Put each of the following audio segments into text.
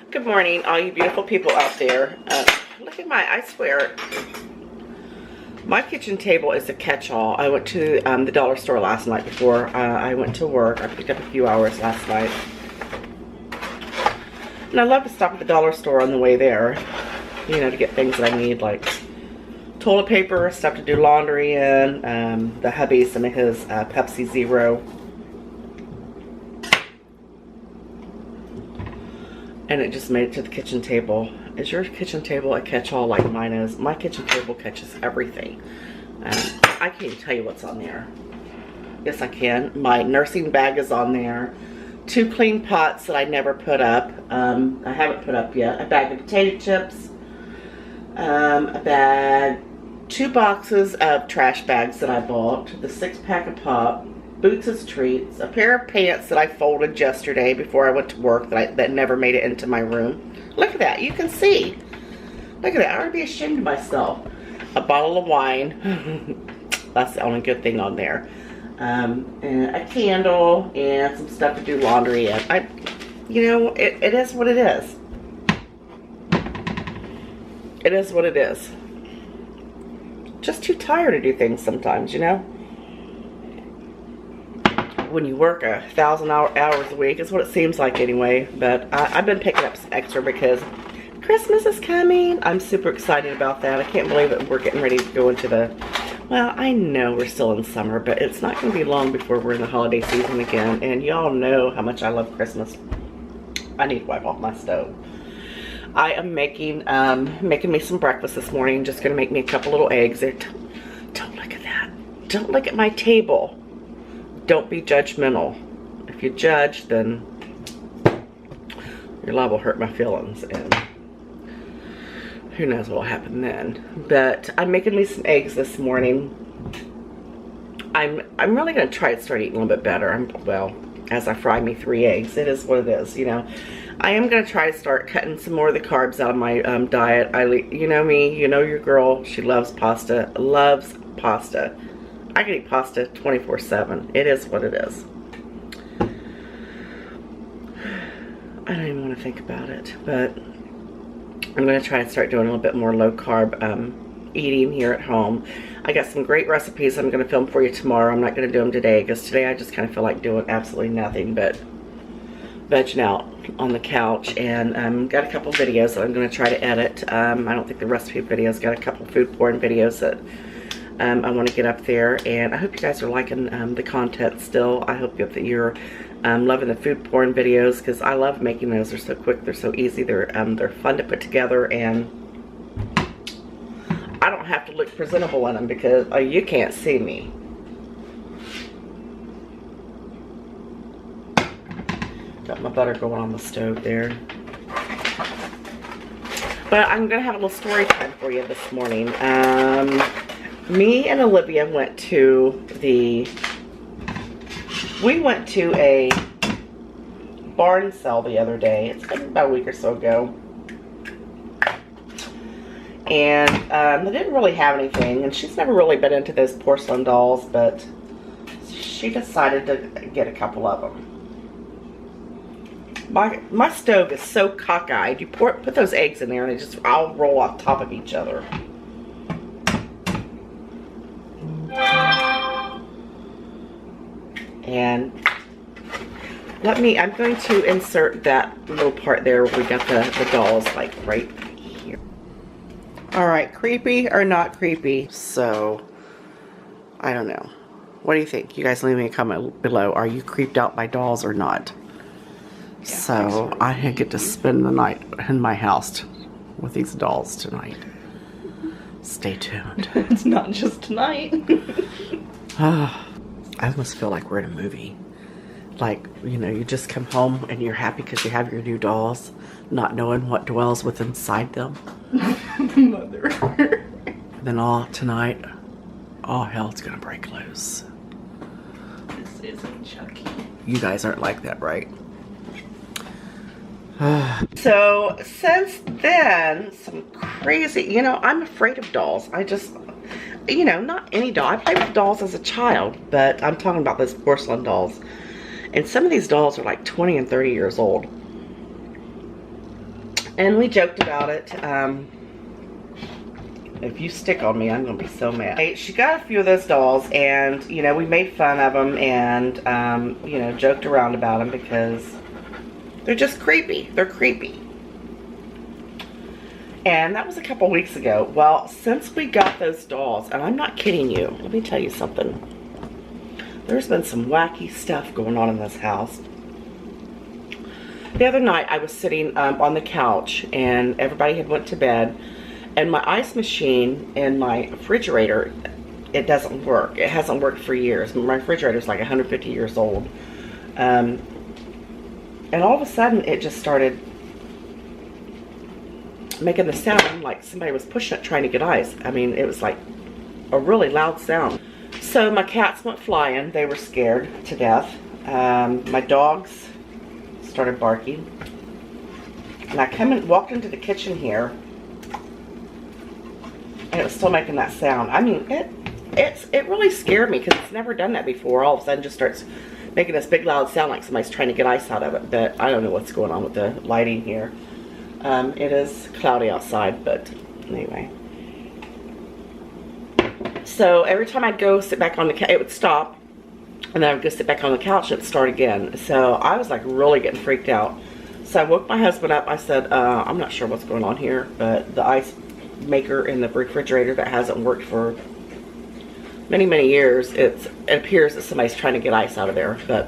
Good morning, all you beautiful people out there. Look at I swear, my kitchen table is a catch-all. I went to the dollar store last night before I went to work. I picked up a few hours last night. And I love to stop at the dollar store on the way there, you know, to get things that I need, like toilet paper, stuff to do laundry in, the hubby, some of his Pepsi Zero. And it just made it to the kitchen table. Is your kitchen table a catch-all like mine is? My kitchen table catches everything. I can't even tell you what's on there. Yes, I can. My nursing bag is on there. 2 clean pots that I never put up. I haven't put up yet. A bag of potato chips. A bag. 2 boxes of trash bags that I bought. The 6-pack of pop. Boots' treats, a pair of pants that I folded yesterday before I went to work that never made it into my room. Look at that, you can see. Look at that, I would be ashamed of myself. A bottle of wine, that's the only good thing on there. And a candle and some stuff to do laundry in. You know, it is what it is. It is what it is. Just too tired to do things sometimes, you know. When you work 1,000 hours a week, is what it seems like anyway. But I've been picking up some extra because Christmas is coming. I'm super excited about that. I can't believe that we're getting ready to go into the, well, I know we're still in summer, but it's not going to be long before we're in the holiday season again. And y'all know how much I love Christmas. I need to wipe off my stove. I am making me some breakfast this morning. Just going to make me a couple little eggs. Don't look at that. Don't look at my table. Don't be judgmental. If you judge, then your liable hurt my feelings, and who knows what'll happen then. But I'm making me some eggs this morning. I'm really gonna try to start eating a little bit better. Well, as I fry me 3 eggs, it is what it is, you know. I am gonna try to start cutting some more of the carbs out of my diet. You know me, you know your girl. She loves pasta. Loves pasta. I can eat pasta 24/7. It is what it is. I don't even want to think about it, but I'm going to try and start doing a little bit more low carb eating here at home. I got some great recipes I'm going to film for you tomorrow. I'm not going to do them today because today I just kind of feel like doing absolutely nothing but vegging out on the couch, and got a couple videos that I'm going to try to edit. I don't think the recipe videos, got a couple food porn videos that I want to get up there, and I hope you guys are liking the content still. I hope that you're loving the food porn videos, because I love making those. They're so quick, they're so easy, they're fun to put together, and I don't have to look presentable in them because you can't see me. Got my butter going on the stove there. But I'm going to have a little story time for you this morning. Me and Olivia went to a barn sale the other day. It's been about a week or so ago. And they didn't really have anything. And she's never really been into those porcelain dolls, but she decided to get a couple of them. My stove is so cockeyed. You put those eggs in there and they just all roll off top of each other. And I'm going to insert that little part there where we got the dolls, like right here. Alright, creepy or not creepy? So, I don't know. What do you think? You guys leave me a comment below. Are you creeped out by dolls or not? Yeah, so, I get to spend the night in my house with these dolls tonight. Stay tuned. It's not just tonight. I almost feel like we're in a movie. Like, you know, you just come home and you're happy because you have your new dolls, not knowing what dwells within inside them. Mother. Then tonight, all hell's gonna break loose. This isn't Chucky. You guys aren't like that, right? So, since then, some crazy, you know, I'm afraid of dolls. You know, not any doll. I played with dolls as a child, but I'm talking about those porcelain dolls. And some of these dolls are like 20 and 30 years old. And we joked about it. If you stick on me, I'm going to be so mad. She got a few of those dolls, and, you know, we made fun of them and, you know, joked around about them because they're just creepy. They're creepy. And that was a couple weeks ago. Well, since we got those dolls, and I'm not kidding you, let me tell you something. There's been some wacky stuff going on in this house. The other night, I was sitting on the couch, and everybody had went to bed. And my ice machine in my refrigerator, it doesn't work. It hasn't worked for years. My refrigerator's like 150 years old. And all of a sudden, it just started making the sound like somebody was pushing it trying to get ice. I mean, it was like a really loud sound. So my cats went flying. They were scared to death. My dogs started barking. And I walked into the kitchen here, and it was still making that sound. I mean, it really scared me because it's never done that before. All of a sudden just starts making this big loud sound like somebody's trying to get ice out of it. But I don't know what's going on with the lighting here. It is cloudy outside, but anyway. So every time I'd go sit back on the couch, it would stop. And then I would go sit back on the couch and it would start again. So I was like really getting freaked out. So I woke my husband up. I said, I'm not sure what's going on here, but the ice maker in the refrigerator that hasn't worked for many, many years, it appears that somebody's trying to get ice out of there. But,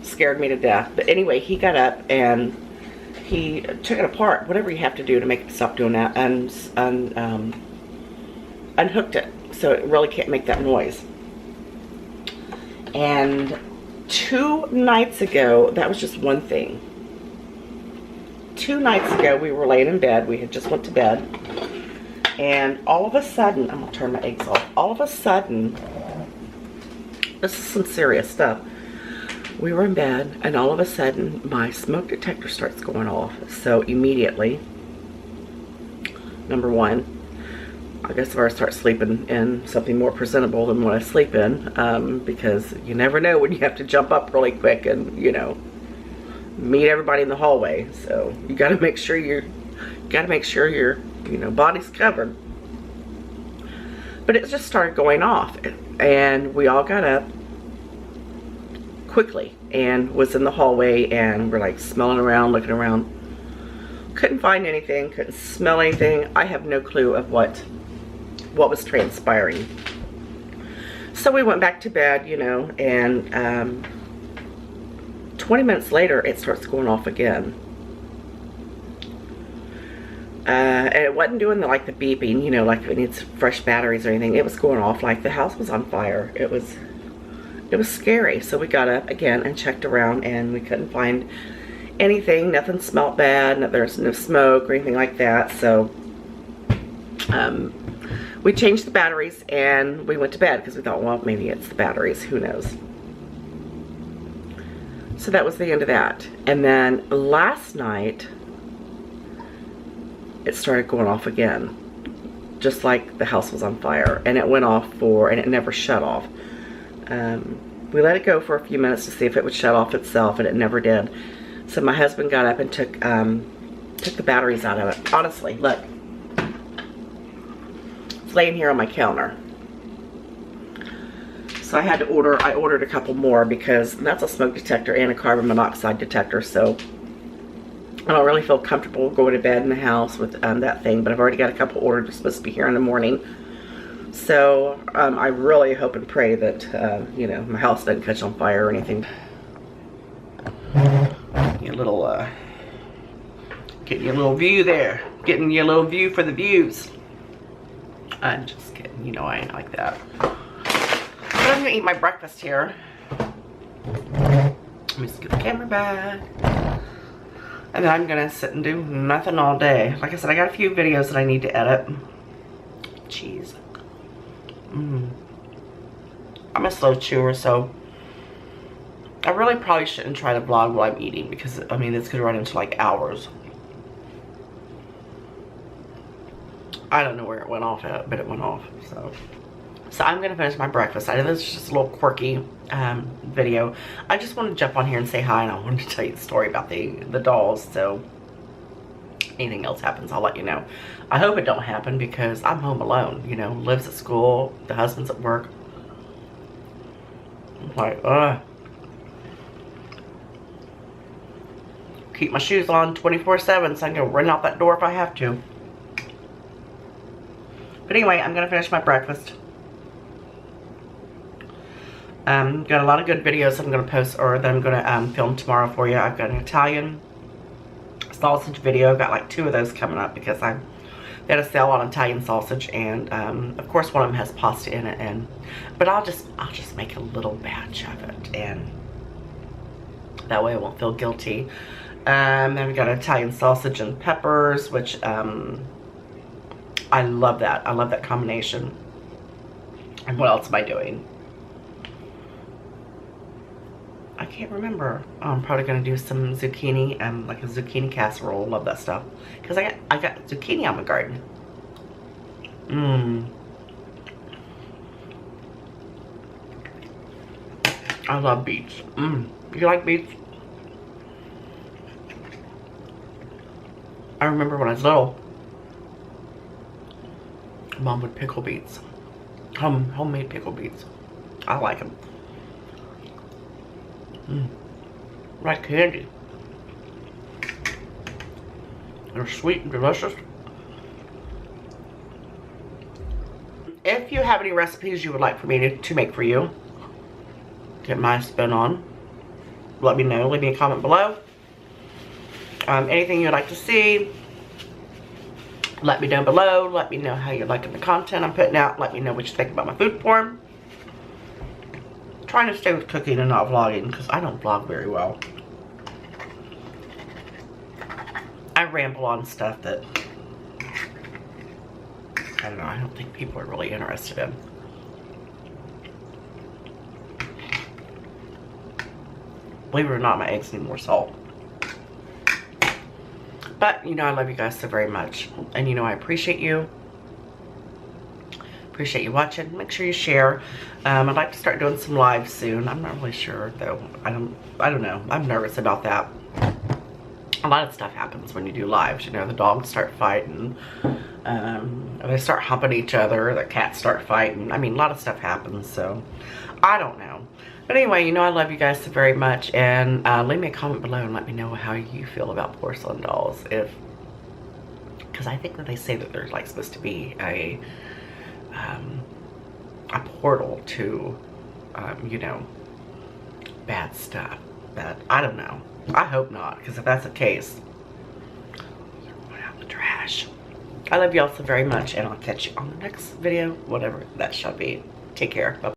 scared me to death. But anyway, he got up and he took it apart, whatever you have to do to make it stop doing that, and unhooked it so it really can't make that noise. And 2 nights ago, that was just one thing. 2 nights ago, we were laying in bed. We had just went to bed. And all of a sudden, I'm going to turn my eggs off. All of a sudden, this is some serious stuff. We were in bed, and all of a sudden, my smoke detector starts going off. So immediately, number one, I guess I better start sleeping in something more presentable than what I sleep in, because you never know when you have to jump up really quick and, you know, meet everybody in the hallway. So you got to make sure your you know, body's covered. But it just started going off, and we all got up quickly and was in the hallway, and we're like smelling around, looking around. Couldn't find anything, couldn't smell anything. I have no clue of what was transpiring. So we went back to bed, you know, and 20 minutes later it starts going off again. And it wasn't doing the beeping, you know, like if it needs fresh batteries or anything. It was going off like the house was on fire. It was scary. So we got up again and checked around, and we couldn't find anything. Nothing smelled bad. There's no smoke or anything like that. So we changed the batteries and we went to bed because we thought, well, maybe it's the batteries. Who knows? So that was the end of that. And then last night, it started going off again, just like the house was on fire. And it went off and it never shut off. We let it go for a few minutes to see if it would shut off itself, and it never did. So my husband got up and took the batteries out of it. Honestly, look. It's laying here on my counter. So I ordered a couple more because that's a smoke detector and a carbon monoxide detector. So I don't really feel comfortable going to bed in the house with that thing, but I've already got a couple ordered. They're supposed to be here in the morning. So I really hope and pray that, you know, my house doesn't catch on fire or anything. Getting you a little view there. Getting you a little view for the views. I'm just kidding. You know I ain't like that. But I'm going to eat my breakfast here. Let me scoot the camera back. And then I'm going to sit and do nothing all day. Like I said, I got a few videos that I need to edit. Cheese. I'm a slow chewer, so I really probably shouldn't try to vlog while I'm eating, because, I mean, this could run into like hours. I don't know where it went off at, but it went off, so. So I'm gonna finish my breakfast. I know this is just a little quirky video. I just wanted to jump on here and say hi, and I wanted to tell you the story about the dolls. So anything else happens, I'll let you know. I hope it don't happen because I'm home alone. You know, lives at school, the husband's at work. I'm like, keep my shoes on 24/7 so I can go run out that door if I have to. But anyway, I'm gonna finish my breakfast. Got a lot of good videos I'm gonna post, or that I'm gonna film tomorrow for you. I've got an Italian sausage video. I've got like 2 of those coming up because they had a sale on Italian sausage, and of course one of them has pasta in it. But I'll just make a little batch of it, and that way I won't feel guilty. Then we got Italian sausage and peppers, which I love that. I love that combination. And what else am I doing? I can't remember. Oh, I'm probably gonna do some zucchini and like a zucchini casserole. Love that stuff because I got zucchini on my garden. I love beets. You like beets? I remember when I was little, Mom would pickle beets. Homemade pickle beets. I like them. Like candy. They're sweet and delicious. If you have any recipes you would like for me to make for you, get my spin on, let me know. Leave me a comment below. Anything you'd like to see, let me know below. Let me know how you're liking the content I'm putting out. Let me know what you think about my food form. Trying to stay with cooking and not vlogging because I don't vlog very well. I ramble on stuff that I don't know, I don't think people are really interested in. Believe it or not, my eggs need more salt. But you know, I love you guys so very much, and you know I appreciate you. Appreciate you watching. Make sure you share. I'd like to start doing some lives soon. I'm not really sure though. I don't know. I'm nervous about that. A lot of stuff happens when you do lives. You know, the dogs start fighting. They start humping each other. The cats start fighting. I mean, a lot of stuff happens. So I don't know. But anyway, you know I love you guys so very much, and leave me a comment below and let me know how you feel about porcelain dolls. Because I think that they say that they're like supposed to be a portal to, you know, bad stuff. But I don't know. I hope not, because if that's the case, you're going out in the trash. I love y'all so very much, and I'll catch you on the next video, whatever that shall be. Take care. Bye.